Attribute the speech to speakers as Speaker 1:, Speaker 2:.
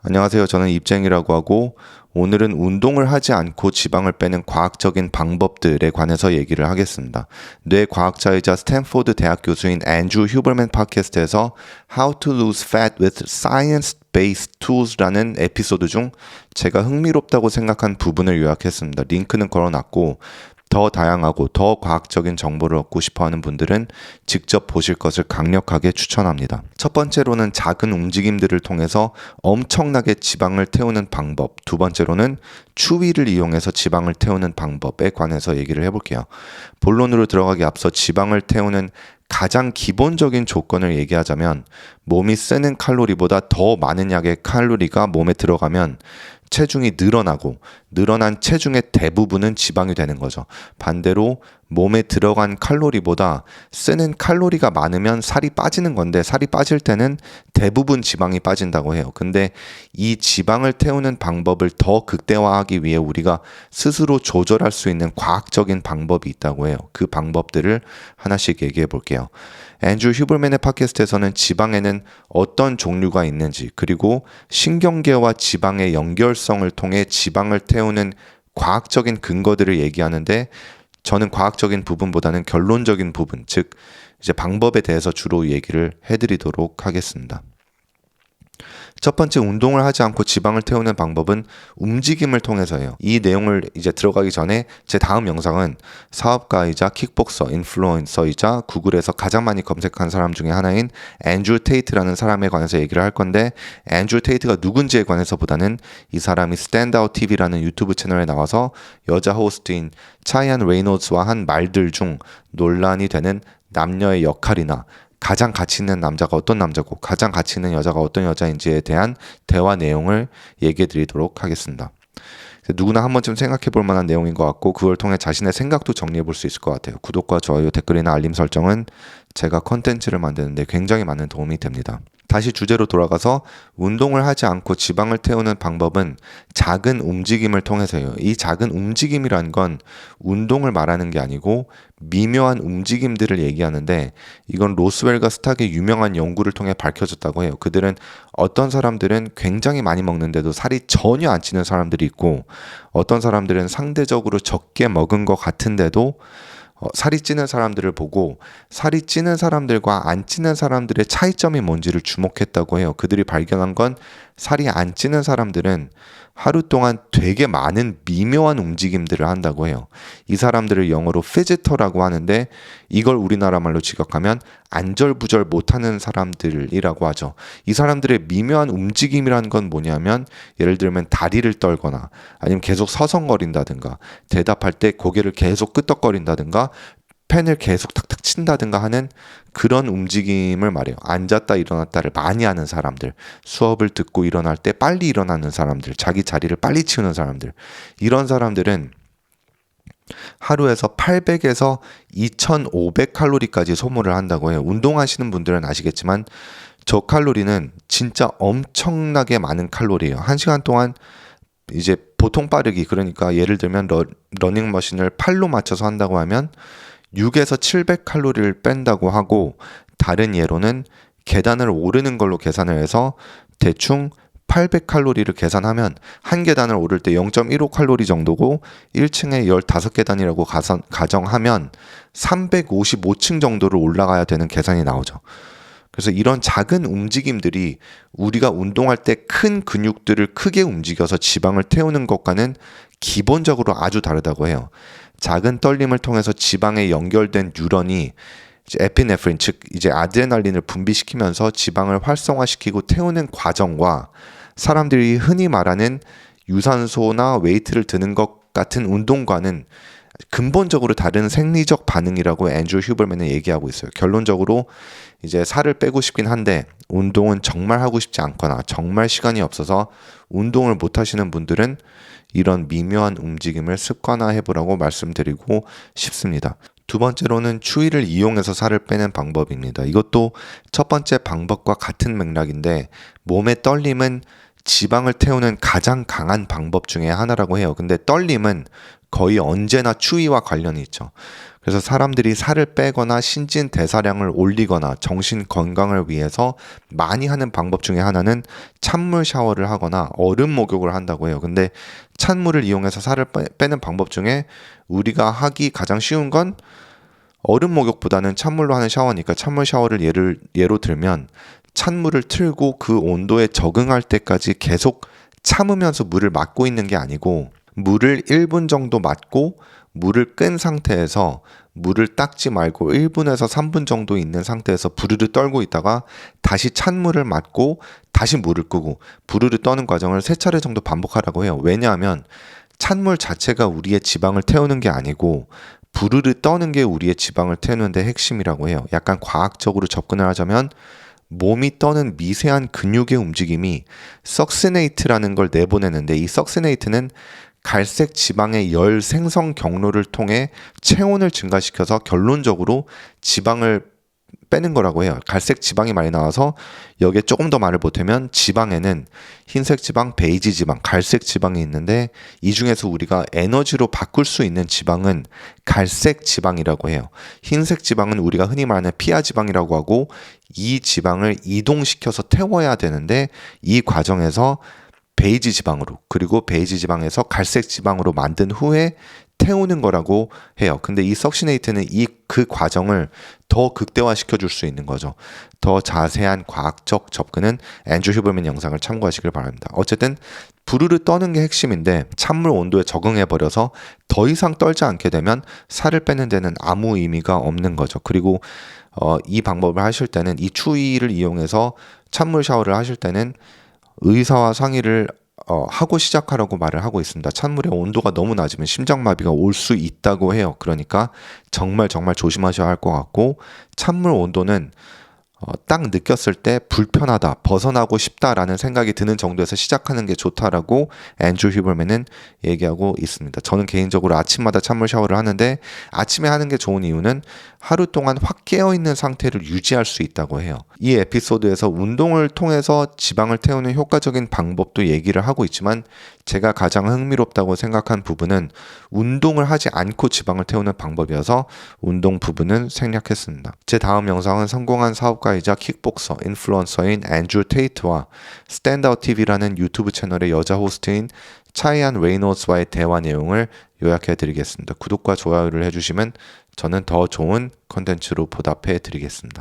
Speaker 1: 안녕하세요. 저는 입쟁이라고 하고 오늘은 운동을 하지 않고 지방을 빼는 과학적인 방법들에 관해서 얘기를 하겠습니다. 뇌과학자이자 스탠포드 대학 교수인 앤드류 휴버맨 팟캐스트에서 How to Lose Fat with Science-Based Tools라는 에피소드 중 제가 흥미롭다고 생각한 부분을 요약했습니다. 링크는 걸어놨고 더 다양하고 더 과학적인 정보를 얻고 싶어하는 분들은 직접 보실 것을 강력하게 추천합니다. 첫 번째로는 작은 움직임들을 통해서 엄청나게 지방을 태우는 방법, 두 번째로는 추위를 이용해서 지방을 태우는 방법에 관해서 얘기를 해볼게요. 본론으로 들어가기 앞서 지방을 태우는 가장 기본적인 조건을 얘기하자면 몸이 쓰는 칼로리보다 더 많은 양의 칼로리가 몸에 들어가면 체중이 늘어나고 늘어난 체중의 대부분은 지방이 되는 거죠. 반대로 몸에 들어간 칼로리보다 쓰는 칼로리가 많으면 살이 빠지는 건데 살이 빠질 때는 대부분 지방이 빠진다고 해요. 근데 이 지방을 태우는 방법을 더 극대화하기 위해 우리가 스스로 조절할 수 있는 과학적인 방법이 있다고 해요. 그 방법들을 하나씩 얘기해 볼게요. 앤드류 휴버맨의 팟캐스트에서는 지방에는 어떤 종류가 있는지 그리고 신경계와 지방의 연결성을 통해 지방을 태우는 과학적인 근거들을 얘기하는데 저는 과학적인 부분보다는 결론적인 부분, 즉 이제 방법에 대해서 주로 얘기를 해드리도록 하겠습니다. 첫 번째, 운동을 하지 않고 지방을 태우는 방법은 움직임을 통해서예요. 이 내용을 이제 들어가기 전에 제 다음 영상은 사업가이자 킥복서, 인플루언서이자 구글에서 가장 많이 검색한 사람 중에 하나인 앤드류 테이트라는 사람에 관해서 얘기를 할 건데, 앤드류 테이트가 누군지에 관해서보다는 이 사람이 스탠드아웃 TV라는 유튜브 채널에 나와서 여자 호스트인 차이안 레이놀즈와 한 말들 중 논란이 되는 남녀의 역할이나 가장 가치 있는 남자가 어떤 남자고 가장 가치 있는 여자가 어떤 여자인지에 대한 대화 내용을 얘기해 드리도록 하겠습니다. 누구나 한 번쯤 생각해 볼 만한 내용인 것 같고 그걸 통해 자신의 생각도 정리해 볼 수 있을 것 같아요. 구독과 좋아요, 댓글이나 알림 설정은 제가 컨텐츠를 만드는데 굉장히 많은 도움이 됩니다. 다시 주제로 돌아가서 운동을 하지 않고 지방을 태우는 방법은 작은 움직임을 통해서예요. 이 작은 움직임이란 건 운동을 말하는 게 아니고 미묘한 움직임들을 얘기하는데 이건 로스웰과 스탁의 유명한 연구를 통해 밝혀졌다고 해요. 그들은 어떤 사람들은 굉장히 많이 먹는데도 살이 전혀 안 찌는 사람들이 있고 어떤 사람들은 상대적으로 적게 먹은 것 같은데도 살이 찌는 사람들을 보고 살이 찌는 사람들과 안 찌는 사람들의 차이점이 뭔지를 주목했다고 해요. 그들이 발견한 건 살이 안 찌는 사람들은 하루 동안 되게 많은 미묘한 움직임들을 한다고 해요. 이 사람들을 영어로 피지터라고 하는데 이걸 우리나라 말로 직역하면 안절부절 못하는 사람들이라고 하죠. 이 사람들의 미묘한 움직임이라는 건 뭐냐면 예를 들면 다리를 떨거나 아니면 계속 서성거린다든가 대답할 때 고개를 계속 끄덕거린다든가 펜을 계속 탁탁 친다든가 하는 그런 움직임을 말해요. 앉았다 일어났다를 많이 하는 사람들, 수업을 듣고 일어날 때 빨리 일어나는 사람들, 자기 자리를 빨리 치우는 사람들, 이런 사람들은 하루에서 800에서 2500칼로리까지 소모를 한다고 해요. 운동하시는 분들은 아시겠지만 저 칼로리는 진짜 엄청나게 많은 칼로리예요. 1시간 동안 이제 보통 빠르기, 그러니까 예를 들면 러닝머신을 팔로 맞춰서 한다고 하면 6에서 700칼로리를 뺀다고 하고 다른 예로는 계단을 오르는 걸로 계산을 해서 대충 800칼로리를 계산하면 한 계단을 오를 때 0.15칼로리 정도고 1층에 15계단이라고 가정하면 355층 정도를 올라가야 되는 계산이 나오죠. 그래서 이런 작은 움직임들이 우리가 운동할 때 큰 근육들을 크게 움직여서 지방을 태우는 것과는 기본적으로 아주 다르다고 해요. 작은 떨림을 통해서 지방에 연결된 뉴런이 에피네프린, 즉 이제 아드레날린을 분비시키면서 지방을 활성화시키고 태우는 과정과 사람들이 흔히 말하는 유산소나 웨이트를 드는 것 같은 운동과는 근본적으로 다른 생리적 반응이라고 앤드류 휴버맨은 얘기하고 있어요. 결론적으로 이제 살을 빼고 싶긴 한데 운동은 정말 하고 싶지 않거나 정말 시간이 없어서 운동을 못 하시는 분들은 이런 미묘한 움직임을 습관화해보라고 말씀드리고 싶습니다. 두 번째로는 추위를 이용해서 살을 빼는 방법입니다. 이것도 첫 번째 방법과 같은 맥락인데 몸의 떨림은 지방을 태우는 가장 강한 방법 중에 하나라고 해요. 근데 떨림은 거의 언제나 추위와 관련이 있죠. 그래서 사람들이 살을 빼거나 신진대사량을 올리거나 정신 건강을 위해서 많이 하는 방법 중에 하나는 찬물 샤워를 하거나 얼음 목욕을 한다고 해요. 근데 찬물을 이용해서 살을 빼는 방법 중에 우리가 하기 가장 쉬운 건 얼음 목욕보다는 찬물로 하는 샤워니까 찬물 샤워를 예로 들면 찬물을 틀고 그 온도에 적응할 때까지 계속 참으면서 물을 맞고 있는 게 아니고 물을 1분 정도 맞고 물을 끈 상태에서 물을 닦지 말고 1분에서 3분 정도 있는 상태에서 부르르 떨고 있다가 다시 찬물을 맞고 다시 물을 끄고 부르르 떠는 과정을 3차례 정도 반복하라고 해요. 왜냐하면 찬물 자체가 우리의 지방을 태우는 게 아니고 부르르 떠는 게 우리의 지방을 태우는 데 핵심이라고 해요. 약간 과학적으로 접근을 하자면 몸이 떠는 미세한 근육의 움직임이 석시네이트라는 걸 내보내는데 이 석시네이트는 갈색 지방의 열 생성 경로를 통해 체온을 증가시켜서 결론적으로 지방을 빼는 거라고 해요. 갈색 지방이 많이 나와서 여기에 조금 더 말을 보태면 지방에는 흰색 지방, 베이지 지방, 갈색 지방이 있는데 이 중에서 우리가 에너지로 바꿀 수 있는 지방은 갈색 지방이라고 해요. 흰색 지방은 우리가 흔히 말하는 피하 지방이라고 하고 이 지방을 이동시켜서 태워야 되는데 이 과정에서 베이지 지방으로 그리고 베이지 지방에서 갈색 지방으로 만든 후에 태우는 거라고 해요. 근데 이 석시네이트는 그 과정을 더 극대화시켜 줄 수 있는 거죠. 더 자세한 과학적 접근은 앤드류 휴버맨 영상을 참고하시길 바랍니다. 어쨌든 부르르 떠는 게 핵심인데 찬물 온도에 적응해 버려서 더 이상 떨지 않게 되면 살을 빼는 데는 아무 의미가 없는 거죠. 그리고 이 방법을 하실 때는 이 추위를 이용해서 찬물 샤워를 하실 때는 의사와 상의를 하고 시작하라고 말을 하고 있습니다. 찬물의 온도가 너무 낮으면 심장마비가 올 수 있다고 해요. 그러니까 정말 조심하셔야 할 것 같고 찬물 온도는 딱 느꼈을 때 불편하다, 벗어나고 싶다라는 생각이 드는 정도에서 시작하는 게 좋다라고 앤드류 휴버맨은 얘기하고 있습니다. 저는 개인적으로 아침마다 찬물 샤워를 하는데 아침에 하는 게 좋은 이유는 하루 동안 확 깨어있는 상태를 유지할 수 있다고 해요. 이 에피소드에서 운동을 통해서 지방을 태우는 효과적인 방법도 얘기를 하고 있지만 제가 가장 흥미롭다고 생각한 부분은 운동을 하지 않고 지방을 태우는 방법이어서 운동 부분은 생략했습니다. 제 다음 영상은 성공한 사업가이자 킥복서, 인플루언서인 앤드류 테이트와 스탠드아웃 TV라는 유튜브 채널의 여자 호스트인 차이안 레이노스와의 대화 내용을 요약해 드리겠습니다. 구독과 좋아요를 해주시면 저는 더 좋은 컨텐츠로 보답해 드리겠습니다.